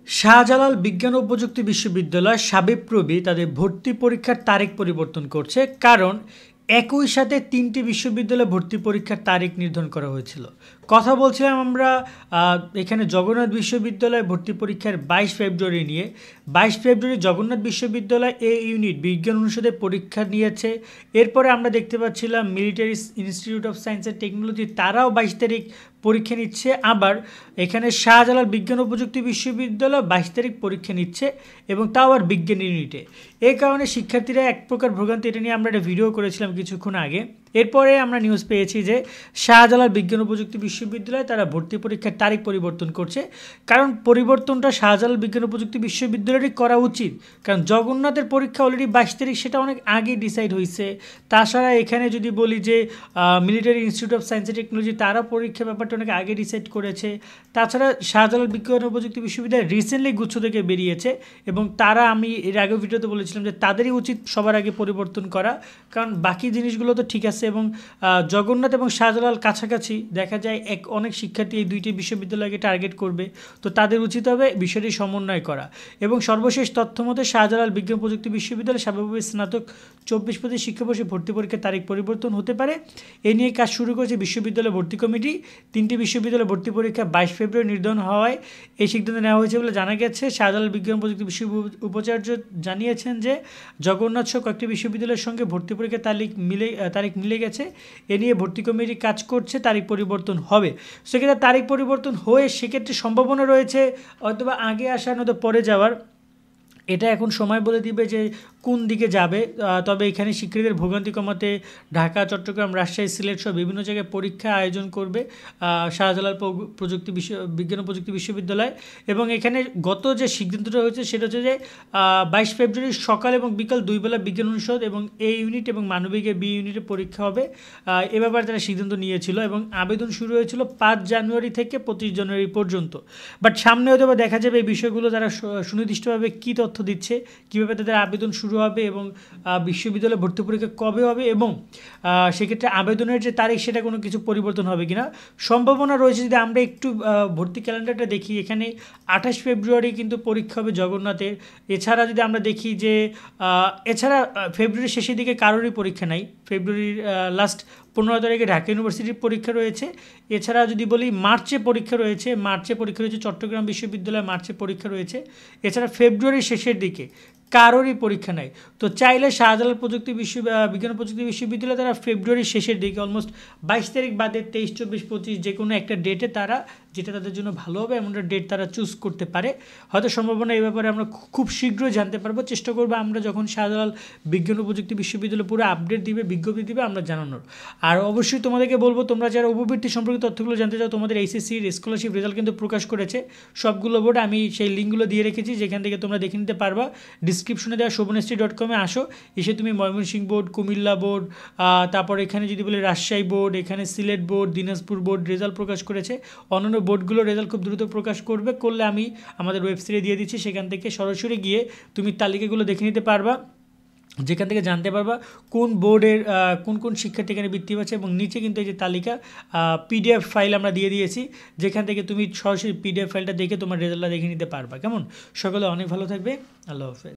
শাহজালাল বিজ্ঞান ও প্রযুক্তি বিশ্ববিদ্যালয় শাবিপ্রবি তাদের ভর্তি পরীক্ষার তারিখ পরিবর্তন করছে, কারণ একই সাথে তিনটি বিশ্ববিদ্যালয়ে ভর্তি পরীক্ষার তারিখ নির্ধারণ করা হয়েছিল। কথা বলছিলাম আমরা এখানে জগন্নাথ বিশ্ববিদ্যালয় ভর্তি পরীক্ষার 22 ফেব্রুয়ারি নিয়ে। 22 ফেব্রুয়ারি জগন্নাথ বিশ্ববিদ্যালয় এ ইউনিট বিজ্ঞান অনুষদে পরীক্ষা নিয়েছে। এরপরে আমরা দেখতে পাচ্ছিলাম military institute of science and technology, তারাও 22 তারিখ পরীক্ষা নিচ্ছে। আবার এখানে শাহজালাল বিজ্ঞান ও প্রযুক্তি বিশ্ববিদ্যালয় 22 তারিখ পরীক্ষা নিচ্ছে, এবং তাও আর বিজ্ঞান ইউনিটে। এই কারণে শিক্ষার্থীরা এক প্রকার ভোগান্তি, এটা নিয়ে আমরা একটা ভিডিও করেছিলাম কিছুক্ষণ আগে। এরপরে আমরা নিউজ পেয়েছি যে শাহজালাল বিজ্ঞান ও প্রযুক্তি বিশ্ববিদ্যালয় তারা ভর্তি পরীক্ষার তারিখ পরিবর্তন করছে, কারণ পরিবর্তনটা শাহজালাল বিজ্ঞান ও প্রযুক্তি বিশ্ববিদ্যালয়েরই করা উচিত, কারণ জগন্নাথের পরীক্ষা অলরেডি 22 তারিখ, সেটা অনেক আগে ডিসাইড হয়েছে। তাছাড়া এখানে যদি বলি যে military institute of science and technology, তারা পরীক্ষার ব্যাপারটা অনেক আগে ডিসাইড করেছে। তাছাড়া শাহজালাল বিজ্ঞান ও প্রযুক্তি বিশ্ববিদ্যালয় রিসেন্টলি গুচ্ছ থেকে বেরিয়েছে, এবং তারা, আমি এর আগে ভিডিওতে বলেছিলাম যে তাদেরই উচিত সবার আগে পরিবর্তন করা, কারণ বাকি জিনিসগুলো তো ঠিক আছে। এবং জগন্নাথ এবং শাহজালাল কাছাকাছি, দেখা যায় অনেক শিক্ষার্থী এই দুইটি বিশ্ববিদ্যালয়কে টার্গেট করবে, তো তাদের উচিত হবে বিষয়টি সমন্বয় করা। এবং সর্বশেষ তথ্য মতে শাহজালাল বিজ্ঞান প্রযুক্তি বিশ্ববিদ্যালয় শাবিপ্রবি স্নাতক 24-25 শিক্ষাবর্ষে ভর্তি পরীক্ষার তারিখ পরিবর্তন হতে পারে, এ নিয়ে কাজ শুরু করেছে বিশ্ববিদ্যালয় ভর্তি কমিটি। তিনটি বিশ্ববিদ্যালয় ভর্তি পরীক্ষা 22 ফেব্রুয়ারি নির্ধারণ হওয়ায় এই সিদ্ধান্ত নেওয়া হয়েছে বলে জানা গেছে। শাহজালাল বিজ্ঞান প্রযুক্তি বিশ্ববিদ্যালয়ের উপাচার্য জানিয়েছেন যে জগন্নাথ সহ কয়েকটি বিশ্ববিদ্যালয়ের সঙ্গে ভর্তি পরীক্ষার তারিখ মিলে গেছে। এ নিয়ে ভর্তি কমিটি কাজ করছে, তারিখ পরিবর্তন হবে। সেক্ষেত্রে তারিখ পরিবর্তন হয়ে সেক্ষেত্রে সম্ভাবনা রয়েছে হয়তোবা আগে আসা নয়তো পরে যাওয়ার। এটা এখন সময় বলে দিবে যে কোন দিকে যাবে। তবে এখানে শিক্ষার্থীদের ভোগান্তি কমাতে ঢাকা, চট্টগ্রাম, রাজশাহী, সিলেট সহ বিভিন্ন জায়গায় পরীক্ষা আয়োজন করবে শাহজালাল বিজ্ঞান ও প্রযুক্তি বিশ্ববিদ্যালয়। এবং এখানে গত যে সিদ্ধান্তটা হয়েছে সেটা হচ্ছে যে 22 ফেব্রুয়ারি সকাল এবং বিকাল 2 বেলা বিজ্ঞান অনুষদ এবং এ ইউনিট এবং মানবিকের বি ইউনিটে পরীক্ষা হবে। এ ব্যাপারে তারা সিদ্ধান্ত নিয়েছিল, এবং আবেদন শুরু হয়েছিল 5 জানুয়ারি থেকে 25 জানুয়ারি পর্যন্ত। বাট সামনে হয়তো দেখা যাবে এই বিষয়গুলো তারা সুনির্দিষ্টভাবে কী তথ্য দিচ্ছে, কীভাবে তাদের আবেদন শুরু হবে, এবং বিশ্ববিদ্যালয়ে ভর্তি পরীক্ষা কবে হবে, এবং সেক্ষেত্রে আবেদনের যে তারিখ সেটা কোনো কিছু পরিবর্তন হবে কিনা। সম্ভাবনা রয়েছে যদি আমরা একটু ভর্তি ক্যালেন্ডারটা দেখি, এখানে 28 ফেব্রুয়ারি কিন্তু পরীক্ষা হবে জগন্নাথের। এছাড়া যদি আমরা দেখি যে এছাড়া ফেব্রুয়ারির শেষের দিকে কারোরই পরীক্ষা নাই। ফেব্রুয়ারির লাস্ট 15 তারিখে ঢাকা ইউনিভার্সিটির পরীক্ষা রয়েছে। এছাড়া যদি বলি মার্চে পরীক্ষা রয়েছে চট্টগ্রাম বিশ্ববিদ্যালয়ে মার্চে পরীক্ষা রয়েছে। এছাড়া ফেব্রুয়ারির শেষের দিকে কারোরই পরীক্ষা নাই। তো চাইলে শাহজালাল বিজ্ঞান ও প্রযুক্তি বিশ্ববিদ্যালয় তারা ফেব্রুয়ারির শেষের দিকে অলমোস্ট 22 তারিখ বাদে 23, 24, 25 যে কোনো একটা ডেটে তারা, যেটা তাদের জন্য ভালো হবে এমন একটা ডেট তারা চুজ করতে পারে। হয়তো সম্ভাবনা এই ব্যাপারে আমরা খুব শীঘ্রই জানতে পারবো। চেষ্টা করবো আমরা যখন শাহজালাল বিজ্ঞান ও প্রযুক্তি বিশ্ববিদ্যালয় পুরো আপডেট দিবে, বিজ্ঞপ্তি দিবে, আমরা জানানোর। আর অবশ্যই তোমাদেরকে বলবো, তোমরা যারা উপবৃত্তি সম্পর্কিত তথ্যগুলো জানতে চাও, তোমাদের এইচএসসির স্কলারশিপ রেজাল্ট কিন্তু প্রকাশ করেছে সবগুলো বোর্ড। আমি সেই লিঙ্কগুলো দিয়ে রেখেছি, যেখান থেকে তোমরা দেখে নিতে পারবা। ডিসক্রিপশনে দেওয়া shobonestry.com-এ আসো, এসে তুমি ময়মনসিংহ বোর্ড, কুমিল্লা বোর্ড, তারপর এখানে যদি বলি রাজশাহী বোর্ড, এখানে Sylhet board, Dinajpur board result প্রকাশ করেছে। অন্যান্য বোর্ডগুলো রেজাল্ট খুব দ্রুত প্রকাশ করলে আমি আমাদের ওয়েবসাইটে দিয়ে দিচ্ছি, সেখান থেকে সরাসরি গিয়ে তুমি তালিকাগুলো দেখে নিতে পারবা, যেখান থেকে জানতে পারবা কোন বোর্ডের কোন শিক্ষার্থী এখানে বৃত্তি পাচ্ছে। এবং নিচে কিন্তু এই যে তালিকা পিডিএফ ফাইল আমরা দিয়ে দিয়েছি, যেখান থেকে তুমি সরাসরি পিডিএফ ফাইলটা দেখে তোমার রেজাল্টটা দেখে নিতে পারবা। কেমন? সকলে অনেক ভালো থাকবে। আল্লাহ হাফেজ।